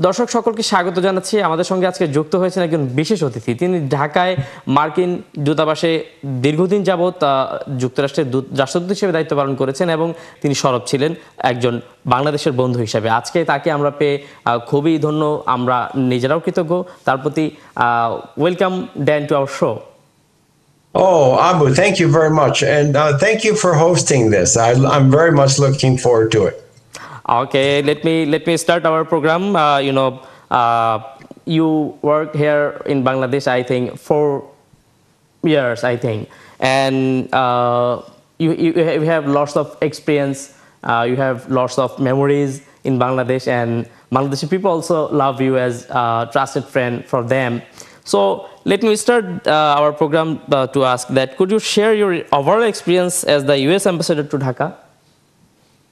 দর্শক সকলকে স্বাগত জানাচ্ছি। আমাদের সঙ্গে আজকে যুক্ত হয়েছেন একজন বিশেষ অতিথি। তিনি ঢাকায় মার্কিন দূতাবাসে দীর্ঘদিন যাবৎ যুক্তরাষ্ট্রের রাষ্ট্রদূত হিসেবে দায়িত্ব পালন করেছেন এবং তিনি সরব ছিলেন একজন বাংলাদেশের বন্ধু হিসেবে। আজকে তাকে আমরা পেয়ে খুবই ধন্য, আমরা নিজেরাও কৃতজ্ঞ। তার প্রতি welcome Dan to our show. Oh, Abu, thank you very much. And thank you for hosting this. I'm very much looking forward to it. Okay, let me start our program. You work here in Bangladesh, I think, 4 years, I think, and you have lots of experience. You have lots of memories in Bangladesh, and Bangladeshi people also love you as a trusted friend for them. So let me start our program to ask that could you share your overall experience as the U.S. ambassador to Dhaka?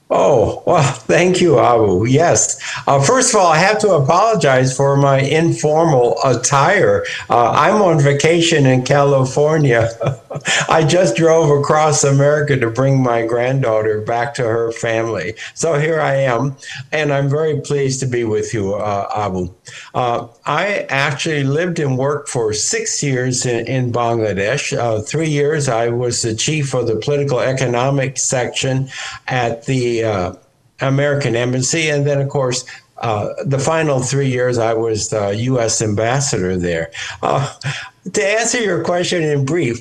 Oh, well, thank you, Abu. Yes. First of all, I have to apologize for my informal attire. I'm on vacation in California. I just drove across America to bring my granddaughter back to her family. So here I am, and I'm very pleased to be with you, Abu. I actually lived and worked for 6 years in Bangladesh. 3 years I was the chief of the political economic section at the American Embassy. And then, of course, the final 3 years I was the U.S. ambassador there. To answer your question in brief,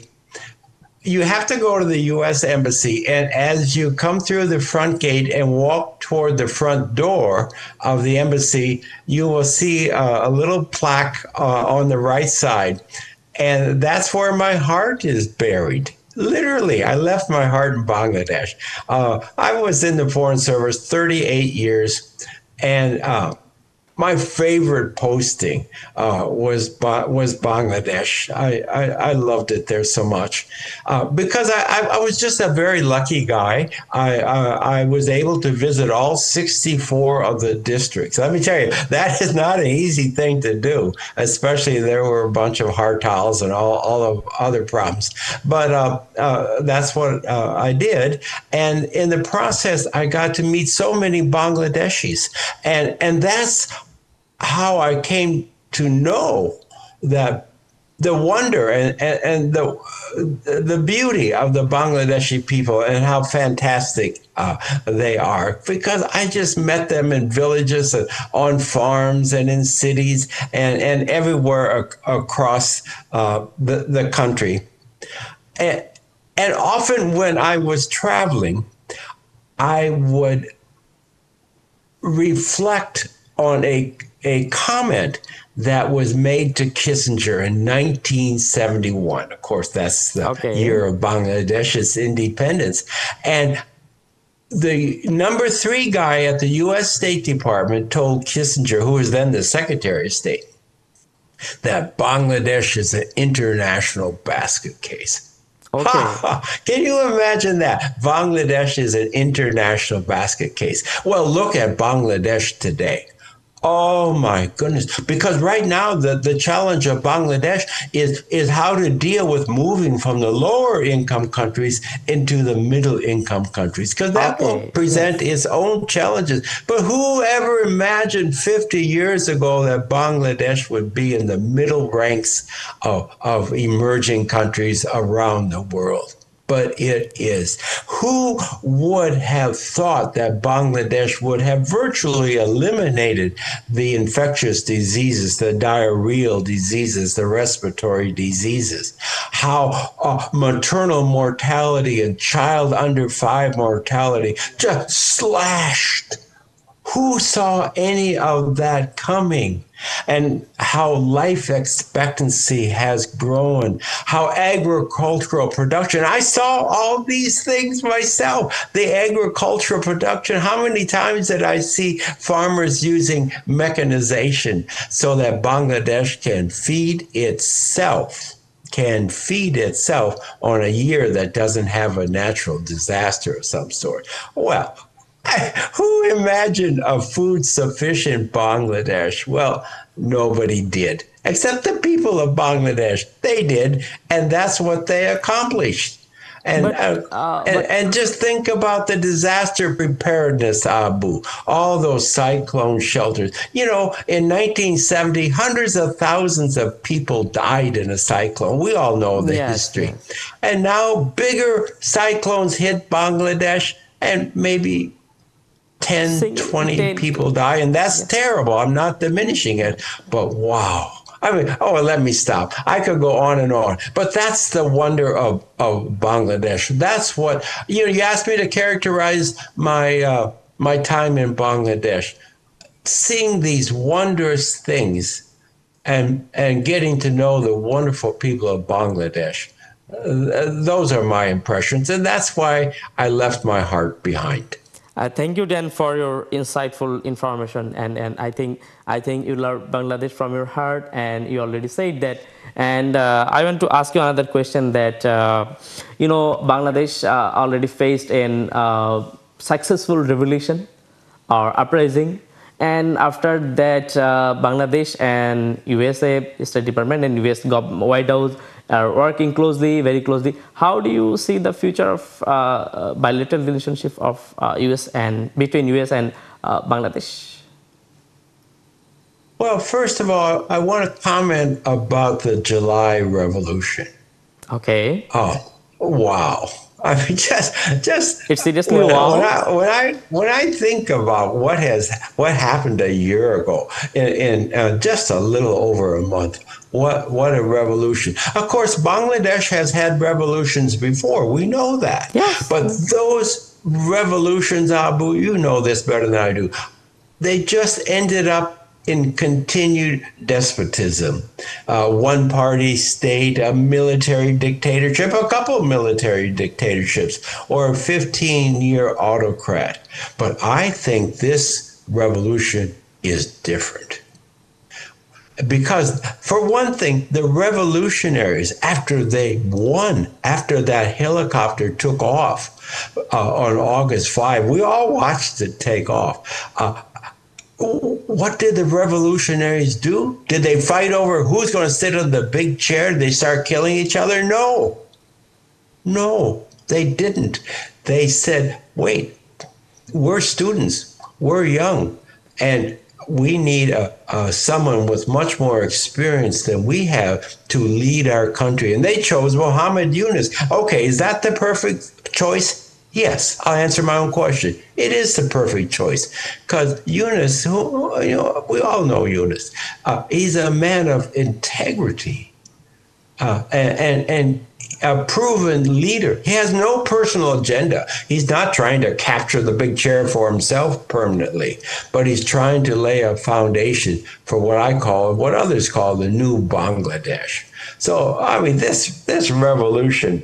you have to go to the U.S. Embassy, and as you come through the front gate and walk toward the front door of the embassy, you will see a little plaque on the right side, and that's where my heart is buried. Literally, I left my heart in Bangladesh. I was in the Foreign Service 38 years, and my favorite posting was Bangladesh. I loved it there so much because I was just a very lucky guy. I was able to visit all 64 of the districts. Let me tell you, that is not an easy thing to do, especially there were a bunch of hartals and all of other problems. But that's what I did. And in the process, I got to meet so many Bangladeshis. And that's how I came to know that the wonder and the beauty of the Bangladeshi people and how fantastic they are, because I just met them in villages and on farms and in cities and everywhere across the country. And often when I was traveling, I would reflect on a comment that was made to Kissinger in 1971. Of course, that's the year of Bangladesh's independence. And the number 3 guy at the U.S. State Department told Kissinger, who was then the Secretary of State, that Bangladesh is an international basket case. Okay. Can you imagine that? Bangladesh is an international basket case. Well, look at Bangladesh today. Oh my goodness. Because right now the challenge of Bangladesh is how to deal with moving from the lower income countries into the middle income countries, because that will present its own challenges. But whoever imagined 50 years ago that Bangladesh would be in the middle ranks of emerging countries around the world? But it is. Who would have thought that Bangladesh would have virtually eliminated the infectious diseases, the diarrheal diseases, the respiratory diseases? How maternal mortality and child under 5 mortality just slashed. Who saw any of that coming? And how life expectancy has grown, how agricultural production, I saw all these things myself, the agricultural production. How many times did I see farmers using mechanization so that Bangladesh can feed itself on a year that doesn't have a natural disaster of some sort? Well, who imagined a food sufficient Bangladesh? Well, nobody did, except the people of Bangladesh. They did, and that's what they accomplished. And, But and just think about the disaster preparedness, Abu, all those cyclone shelters. You know, in 1970, hundreds of thousands of people died in a cyclone. We all know the yes, history. yes. And now bigger cyclones hit Bangladesh and maybe 10, Sing 20 10 people die. And that's yeah. terrible. I'm not diminishing it, but wow. I mean, oh, let me stop. I could go on and on, but that's the wonder of Bangladesh. That's what, you know, you asked me to characterize my time in Bangladesh. Seeing these wondrous things and getting to know the wonderful people of Bangladesh. Those are my impressions, and that's why I left my heart behind. Thank you, Dan, for your insightful information. And I think you love Bangladesh from your heart, and you already said that. And I want to ask you another question that Bangladesh already faced an successful revolution or uprising, and after that, Bangladesh and USA State Department and US White House are working closely, very closely. How do you see the future of bilateral relationship of US and between US and Bangladesh? Well, first of all, I want to comment about the July Revolution. Okay, Oh, wow. I mean, just it's seriously wow. when I think about what happened a year ago in just a little over a month, what a revolution! Of course, Bangladesh has had revolutions before. We know that, Yes, but those revolutions, Abu, you know this better than I do. They just ended up in continued despotism, one party state, a military dictatorship, a couple of military dictatorships, or a 15-year autocrat. But I think this revolution is different. Because, for one thing, the revolutionaries, after they won, after that helicopter took off on August 5, we all watched it take off. What did the revolutionaries do? Did they fight over who's going to sit on the big chair? Did they start killing each other? No. No, they didn't. They said, wait, we're students, we're young, and we need someone with much more experience than we have to lead our country. And they chose Muhammad Yunus. Okay, is that the perfect choice? Yes, I'll answer my own question. It is the perfect choice because Yunus, who we all know Yunus, he's a man of integrity and a proven leader. He has no personal agenda. He's not trying to capture the big chair for himself permanently, but he's trying to lay a foundation for what I call, what others call, the new Bangladesh. So, I mean, this revolution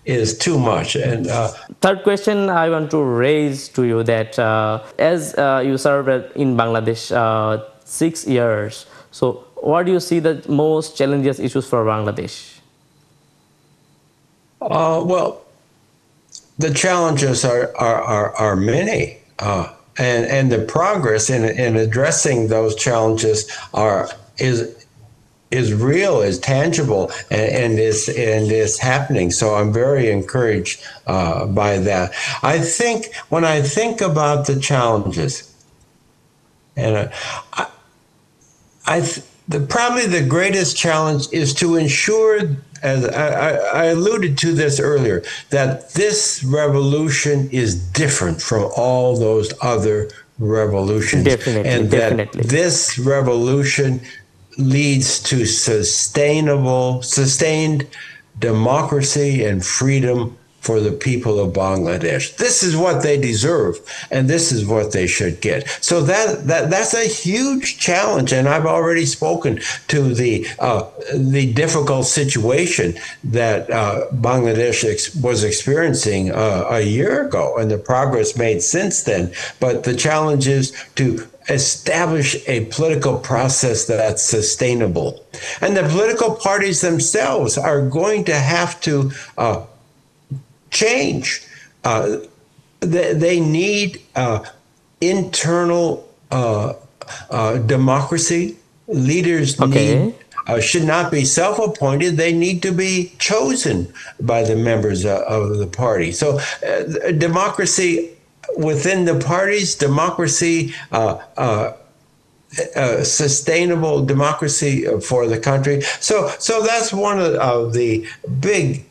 is too much. And third question I want to raise to you that as you served in Bangladesh 6 years, so what do you see the most challenges issues for Bangladesh? Well, the challenges are many, and the progress in addressing those challenges is real, is tangible, and is happening. So I'm very encouraged by that. I think when I think about the challenges, and probably the greatest challenge is to ensure, as I alluded to this earlier, that this revolution is different from all those other revolutions. Definitely, and definitely. that this revolution leads to sustained democracy and freedom for the people of Bangladesh. This is what they deserve, and this is what they should get. So that's a huge challenge, and I've already spoken to the difficult situation that Bangladesh was experiencing a year ago, and the progress made since then. But the challenge is to establish a political process that's sustainable. And the political parties themselves are going to have to change. They need internal democracy. Leaders need should not be self-appointed. They need to be chosen by the members of the party. So democracy within the parties, democracy, sustainable democracy for the country. So that's one of the big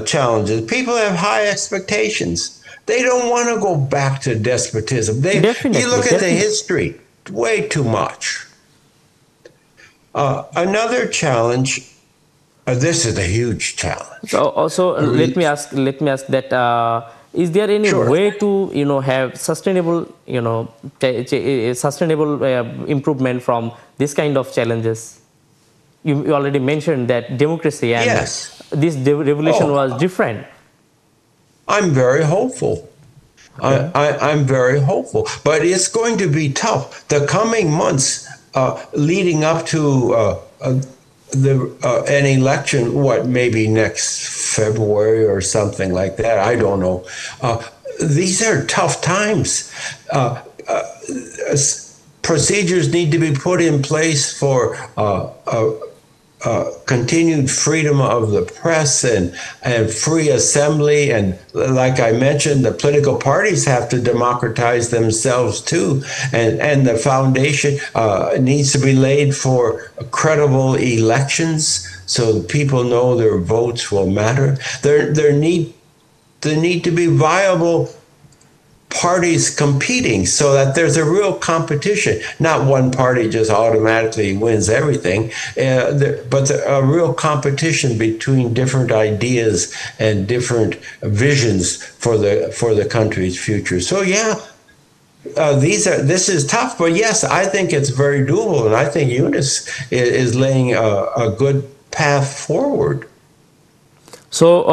challenges. People have high expectations. They don't want to go back to despotism. You look at the history, way too much. Another challenge. This is a huge challenge. So also, let me ask that: is there any way to have sustainable sustainable improvement from this kind of challenges? You already mentioned that democracy and this revolution was different. I'm very hopeful. Okay. I'm very hopeful, but it's going to be tough. The coming months leading up to an election, maybe next February or something like that. I don't know. These are tough times. Procedures need to be put in place for continued freedom of the press and free assembly. And like I mentioned, the political parties have to democratize themselves too. And the foundation needs to be laid for credible elections so people know their votes will matter. There need to be viable parties competing so that there's a real competition. Not one party just automatically wins everything, but a real competition between different ideas and different visions for the country's future. So this is tough, but yes, I think it's very doable, and I think Eunice is laying a good path forward. So,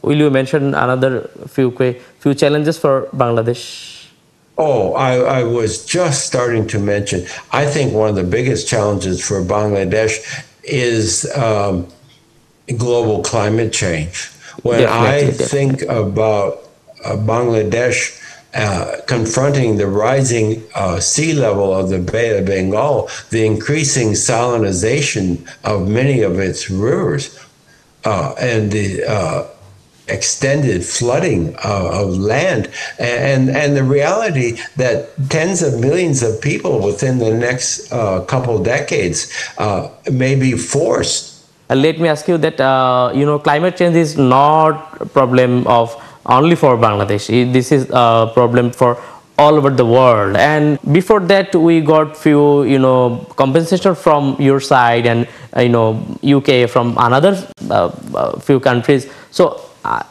will you mention another few challenges for Bangladesh? Oh, I was just starting to mention, I think one of the biggest challenges for Bangladesh is global climate change. When I think about Bangladesh confronting the rising sea level of the Bay of Bengal, the increasing salinization of many of its rivers, and the extended flooding of land, and the reality that tens of millions of people within the next couple decades may be forced. Let me ask you that climate change is not a problem of only for Bangladesh. This is a problem for all over the world. And before that, we got few compensation from your side, and UK from another few countries. So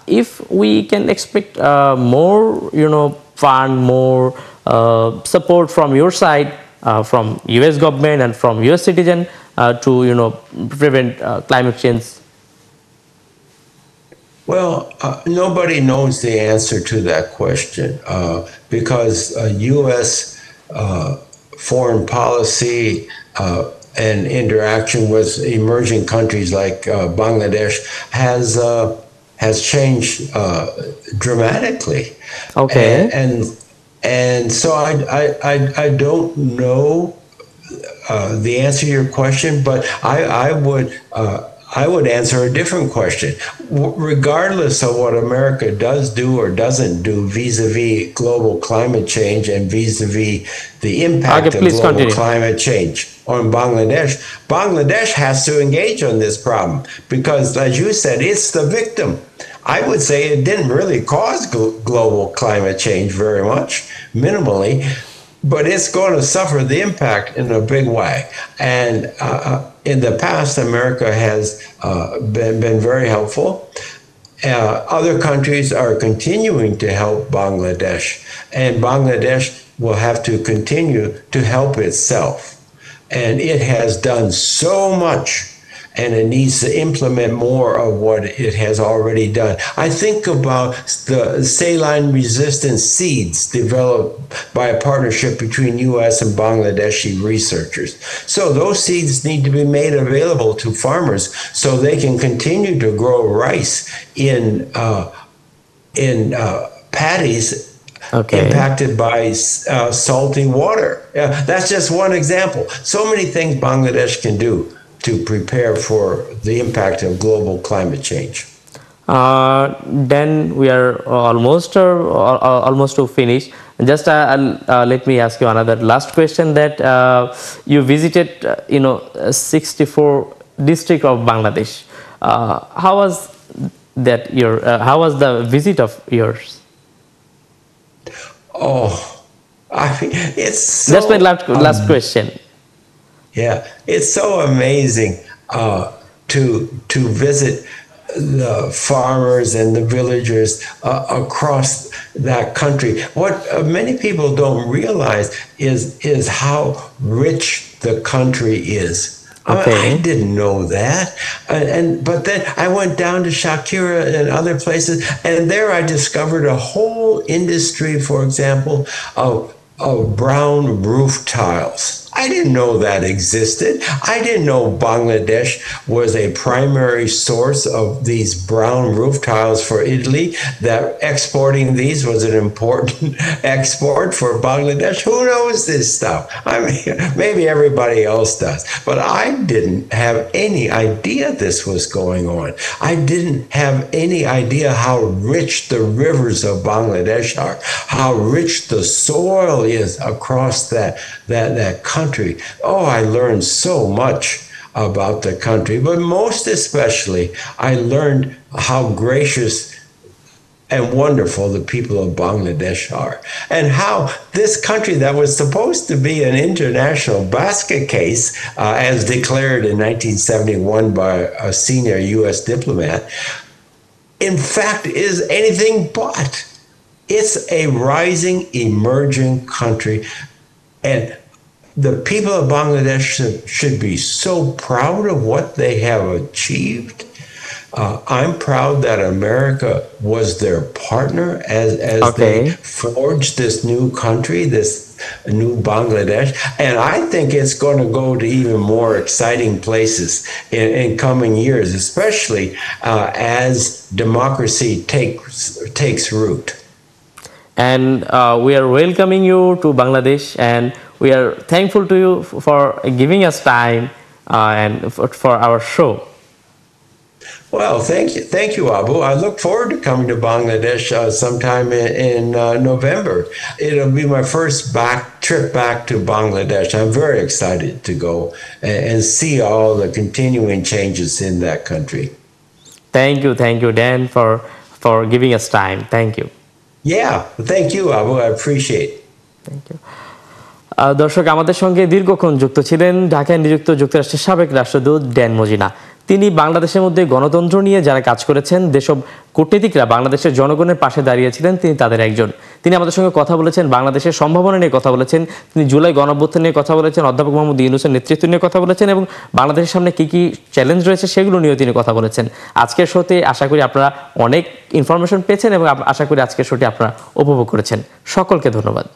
if we can expect more fund, more support from your side, from US government and from US citizen to prevent climate change. Well, nobody knows the answer to that question because U.S. Foreign policy and interaction with emerging countries like Bangladesh has changed dramatically. Okay. And so I don't know the answer to your question, but I would answer a different question. Regardless of what America does do or doesn't do vis-a-vis global climate change and vis-a-vis the impact of global climate change on Bangladesh, Bangladesh has to engage on this problem because, as you said, it's the victim. I would say it didn't really cause global climate change very much, minimally, but it's going to suffer the impact in a big way. And in the past, America has been very helpful. Other countries are continuing to help Bangladesh, and Bangladesh will have to continue to help itself. And it has done so much, and it needs to implement more of what it has already done. I think about the saline-resistant seeds developed by a partnership between U.S. and Bangladeshi researchers. So those seeds need to be made available to farmers so they can continue to grow rice in paddies impacted by salty water. That's just one example. So many things Bangladesh can do. to prepare for the impact of global climate change. Then we are almost to finish. Just let me ask you another last question. That you visited, 64 district of Bangladesh. How was that how was the visit of yours? Oh, I mean, it's so, that's my last question. Yeah, it's so amazing to visit the farmers and the villagers across that country. What many people don't realize is how rich the country is. Okay. I didn't know that, but then I went down to Shakira and other places, and there I discovered a whole industry, for example, of brown roof tiles. I didn't know that existed. I didn't know Bangladesh was a primary source of these brown roof tiles for Italy, that exporting these was an important export for Bangladesh. Who knows this stuff? I mean, maybe everybody else does, but I didn't have any idea this was going on. I didn't have any idea how rich the rivers of Bangladesh are, how rich the soil is across that country. Oh, I learned so much about the country, but most especially, I learned how gracious and wonderful the people of Bangladesh are, and how this country that was supposed to be an international basket case, as declared in 1971 by a senior U.S. diplomat, in fact is anything but. It's a rising, emerging country, and the people of Bangladesh should be so proud of what they have achieved. I'm proud that America was their partner as Okay. they forged this new country, this new Bangladesh. And I think it's going to go to even more exciting places in coming years, especially as democracy takes root. And we are welcoming you to Bangladesh, and we are thankful to you for giving us time and for our show. Well, thank you, Abu. I look forward to coming to Bangladesh sometime in November. It'll be my first trip back to Bangladesh. I'm very excited to go and see all the continuing changes in that country. Thank you, Dan, for giving us time. Thank you. Yeah, thank you, Abu. I appreciate it. Thank you. দর্শক, আমাদের সঙ্গে দীর্ঘক্ষণ যুক্ত ছিলেন ঢাকায় নিযুক্ত যুক্তরাষ্ট্রের সাবেক রাষ্ট্রদূত ড্যান মজিনা। তিনি বাংলাদেশের মধ্যে গণতন্ত্র নিয়ে যারা কাজ করেছেন, যেসব কূটনীতিকরা বাংলাদেশের জনগণের পাশে দাঁড়িয়েছিলেন, তিনি তাদের একজন। তিনি আমাদের সঙ্গে কথা বলেছেন, বাংলাদেশের সম্ভাবনা নিয়ে কথা বলেছেন, তিনি জুলাই গণঅভ্যুত্থান নিয়ে কথা বলেছেন, অধ্যাপক মোহাম্মদ ইউনূসের নেতৃত্ব নিয়ে কথা বলেছেন, এবং বাংলাদেশের সামনে কি কি চ্যালেঞ্জ রয়েছে সেগুলো নিয়েও তিনি কথা বলেছেন। আজকের শোতে আশা করি আপনারা অনেক ইনফরমেশন পেয়েছেন, এবং আশা করি আজকের শোটি আপনারা উপভোগ করেছেন। সকলকে ধন্যবাদ।